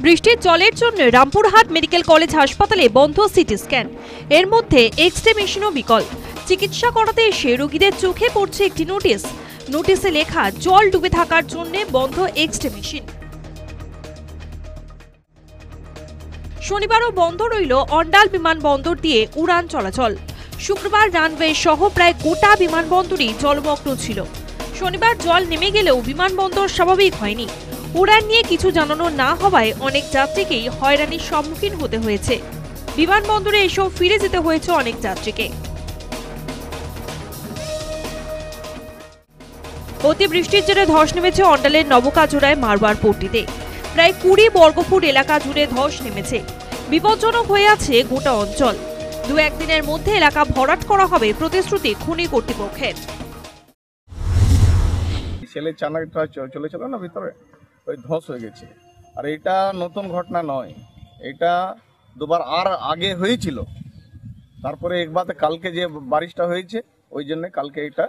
বৃষ্টির জলের জন্য রামপুরহাট মেডিকেল কলেজ হাসপাতালে বন্ধ সিটি স্ক্যান, এর মধ্যে এক্স-রে মেশিনও বিকল। চিকিৎসা করাতে এসে রোগীদের চোখে পড়ছে একটি নোটিশে লেখা জল ডুবে থাকার জন্য বন্ধ এক্স-রে মেশিন। শনিবারও বন্ধ রইল অন্ডাল বিমানবন্দর দিয়ে উড়ান চলাচল। শুক্রবার রানওয়ে সহ প্রায় গোটা বিমানবন্দরই জলমগ্ন ছিল। শনিবার জল নেমে গেলেও বিমানবন্দর স্বাভাবিক হয়নি। উড়ান নিয়ে কিছু জানানো না হওয়ায় অনেক যাত্রীকেই হয়রানির সম্মুখীন হতে হয়েছে। বিমানবন্দরে এসেও ফিরে যেতে হয়েছে অনেক যাত্রীকে। অতিবৃষ্টির জেরে ধস নেমেছে অন্ডালের নবকাজোড়ায় মারওয়ার পট্টিতে। প্রায় 20 বর্গফুট এলাকা জুড়ে ধস নেমেছে। বিপজ্জনক হয়ে আছে গোটা অঞ্চল। 2-1 দিনের মধ্যে এলাকা ভরাট করা হবে প্রতিশ্রুতি খনি কর্তৃপক্ষের। ছেলের চানাটা চলেছিল না ভিতরে, ওই ধস হয়ে গেছে। আর এটা নতুন ঘটনা নয়, এটা দুবার আর আগে হয়েছিল। তারপরে একবার কালকে যে বারিশটা হয়েছে ওই জন্য কালকে এটা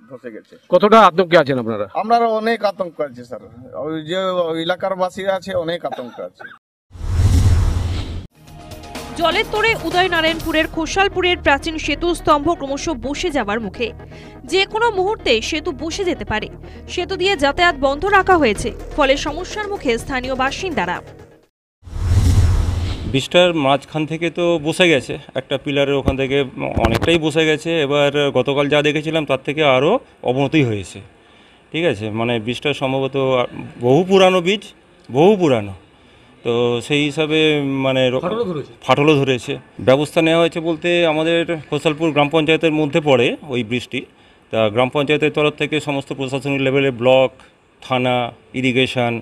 ধসে গেছে। কতটা আতঙ্কে আছেন আপনারা? আমরা অনেক আতঙ্ক আছে স্যার, ওই যে এলাকার বাসী আছে অনেক আতঙ্ক আছে। জলের তোড়ে উদয়নারায়ণপুরের খোসালপুরের প্রাচীন সেতু স্তম্ভ ক্রমশ বসে যাওয়ার মুখে। যে কোনো মুহূর্তে সেতু বসে যেতে পারে। সেতু দিয়ে যাতায়াত বন্ধ রাখা হয়েছে, ফলে সমস্যার মুখে স্থানীয় বাসিন্দারা। বৃষ্টির মাঝখান থেকে তো বসে গেছে, একটা পিলারের ওখান থেকে অনেকটাই বসে গেছে। এবার গতকাল যা দেখেছিলাম তার থেকে আরও অবনতি হয়েছে। ঠিক আছে, মানে বৃষ্টিটা সম্ভবত বহু পুরানো, তো সেই হিসাবে মানে ফাটলও ধরেছে। ব্যবস্থা নেওয়া হয়েছে বলতে আমাদের খোসালপুর গ্রাম পঞ্চায়েতের মধ্যে পড়ে ওই বৃষ্টি। তা গ্রাম পঞ্চায়েতের তরফ থেকে সমস্ত প্রশাসনিক লেভেলে ব্লক, থানা, ইরিগেশন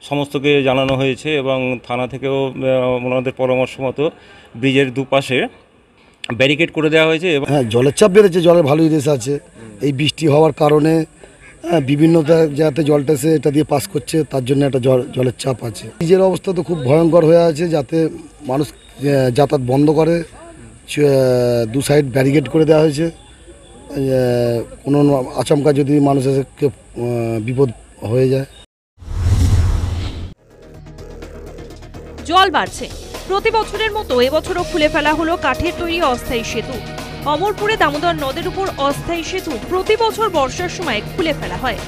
সমস্তকে জানানো হয়েছে এবং থানা থেকেও ওনাদের পরামর্শ মতো ব্রিজের দুপাশে ব্যারিকেড করে দেওয়া হয়েছে। হ্যাঁ, জলের চাপ বেড়েছে, জলের ভালোই রেস আছে। এই বৃষ্টি হওয়ার কারণে বিভিন্ন জায়গাতে জলটা এসে এটা দিয়ে পাস করছে, তার জন্য একটা জলের চাপ আছে। ব্রিজের অবস্থা তো খুব ভয়ঙ্কর হয়ে আছে, যাতে মানুষ যাতায়াত বন্ধ করে। 2 সাইড ব্যারিকেড করে দেওয়া হয়েছে। কোনো আচমকা যদি মানুষের বিপদ হয়ে যায়। জল বাড়ছে, প্রতি বছরের মতো এবছরও খুলে ফেলা হলো কাঠের তৈরি অস্থায়ী সেতু। অমরপুরে দামোদর নদের উপর অস্থায়ী সেতু প্রতি বছর বর্ষার সময় খুলে ফেলা হয়।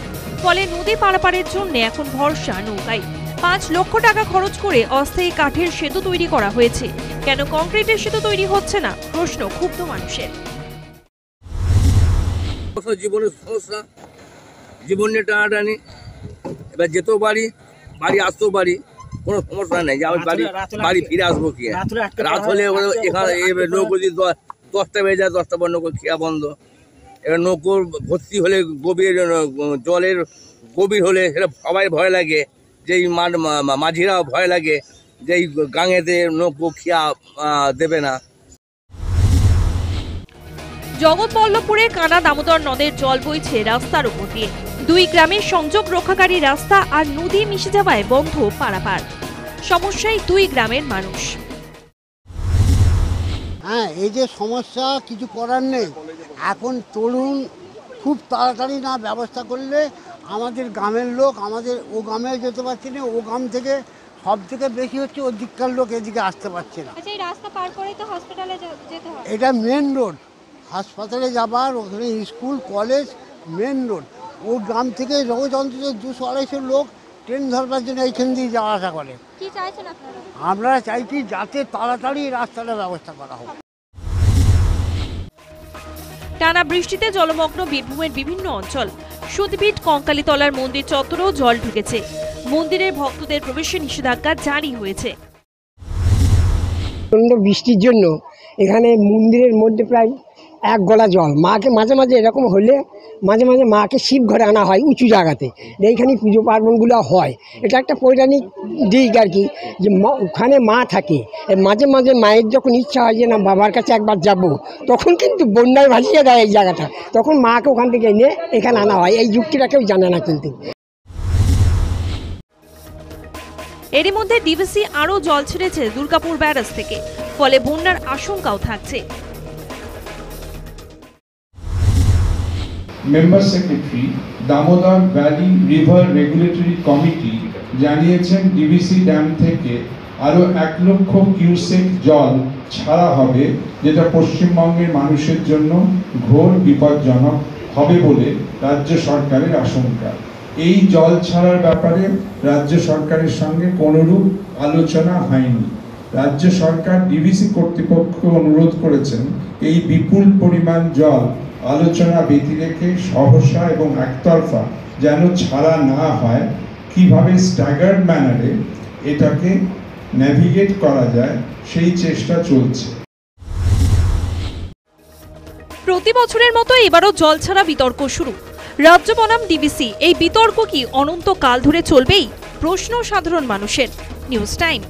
ফলে নদী পারাপারের জন্য এখন ভরসা নৌকায়। 5 লক্ষ টাকা খরচ করে অস্থায়ী কাঠের সেতু তৈরি করা হয়েছে। কেন কংক্রিটের সেতু তৈরি হচ্ছে না, প্রশ্ন ক্ষুব্ধ মানুষের। জীবনের সমস্যা, জীবন নিয়ে টানাটানি। এবার যেতেও বাড়ি আসতেও বাড়ি, কোনো সমস্যা নেই যে আমি বাড়ি ফিরে আসবো কি। রাত হলে এখানে নৌকো যদি 10টা বেজে যায়, 10টা পর নৌকো খেয়া বন্ধ। এবার নৌকোর ভর্তি হলে জলের গভীর হলে সেটা সবাই ভয় লাগে, যেই মাঝিরাও ভয় লাগে যেই গাঙেতে নৌকো খেয়া দেবে না। জগৎবল্লভপুরের কানা দামোদর নদের জল বইছে রাস্তার উপর দিয়ে। 2 গ্রামের সংযোগ রক্ষাকারী রাস্তা আর নদী মিশে যাওয়ায় বন্ধ পারাপার। সমস্যায় 2 গ্রামের মানুষ। হ্যাঁ, এই যে সমস্যা, কিছু করার নেই। এখন তরুণ খুব তাড়াতাড়ি না ব্যবস্থা করলে আমাদের গ্রামের লোক আমাদের ও গ্রামে যেতে পারছে না, ও গ্রাম থেকে সব থেকে বেশি হচ্ছে ওদিককার লোক এদিকে আসতে পারছে না। আচ্ছা, এই রাস্তা পার করেই তো হসপিটালে যেতে হয়। এটা মেন রোড, হাসপাতালে যাবার, ওখানে স্কুল কলেজ মেন রোড। ও গ্রাম থেকে রোজ অন্তত 200-250 লোক ট্রেন ধরবার জন্য এইখান দিয়ে যাওয়া আসা করে। কি চাইছেন আপনারা? আমরা চাইছি যাতে তাড়াতাড়ি রাস্তাটার ব্যবস্থা করা হোক। টানা বৃষ্টিতে জলমগ্ন বীরভূমের বিভিন্ন অঞ্চল। সুদপীঠ কঙ্কালীতলার মন্দির চত্বরেও জল ঢুকেছে। মন্দিরের ভক্তদের প্রবেশে নিষেধাজ্ঞা জারি হয়েছে। বৃষ্টির জন্য এখানে মন্দিরের মধ্যে প্রায় 1 গলা জল। মাকে মাঝে মাঝে এরকম হলে মাঝে মাঝে মাকে শিব ঘরে আনা হয় উঁচু জায়গাতে, এইখানে পুজো পার্বণগুলো হয়। এটা একটা পৌরাণিক দিক আর কি, যে ওখানে মা থাকে। মাঝে মাঝে মায়ের যখন ইচ্ছা হয় যে না বাবার কাছে একবার যাব, তখন কিন্তু বন্যায় ভাসিয়ে দেয় এই জায়গাটা, তখন মাকে ওখান থেকে এনে এখানে আনা হয়। এই যুক্তিটা কেউ জানে না কিন্তু। এরই মধ্যে ডিভিসি আরও জল ছেড়েছে দুর্গাপুর ব্যারাজ থেকে, ফলে বন্যার আশঙ্কাও থাকছে। Member Secretary, Damodar Valley River Regulatory Committee জানিয়েছেন ডিভিসি ড্যাম থেকে আরও 1 লক্ষ কিউসেক জল ছাড়া হবে, যেটা পশ্চিমবঙ্গের মানুষের জন্য ঘোর বিপজ্জনক হবে বলে রাজ্য সরকারের আশঙ্কা। এই জল ছাড়ার ব্যাপারে রাজ্য সরকারের সঙ্গে কোনোরূপ আলোচনা হয়নি। রাজ্য সরকার ডিভিসি কর্তৃপক্ষকে অনুরোধ করেছেন এই বিপুল পরিমাণ জল আলোচনা ব্যতি রেখে সহসা এবং একতরফা যেন ছাড়া না হয়, কিভাবে স্ট্যাগার্ড ম্যানারে এটাকে ন্যাভিগেট করা যায় সেই চেষ্টা চলছে। প্রতি বছরের মতো এবারও জল ছাড়া বিতর্ক শুরু। রাজ্য বনাম ডিভিসি, এই বিতর্ক কি অনন্তকাল ধরে চলবেই? প্রশ্ন সাধারণ মানুষের। News time.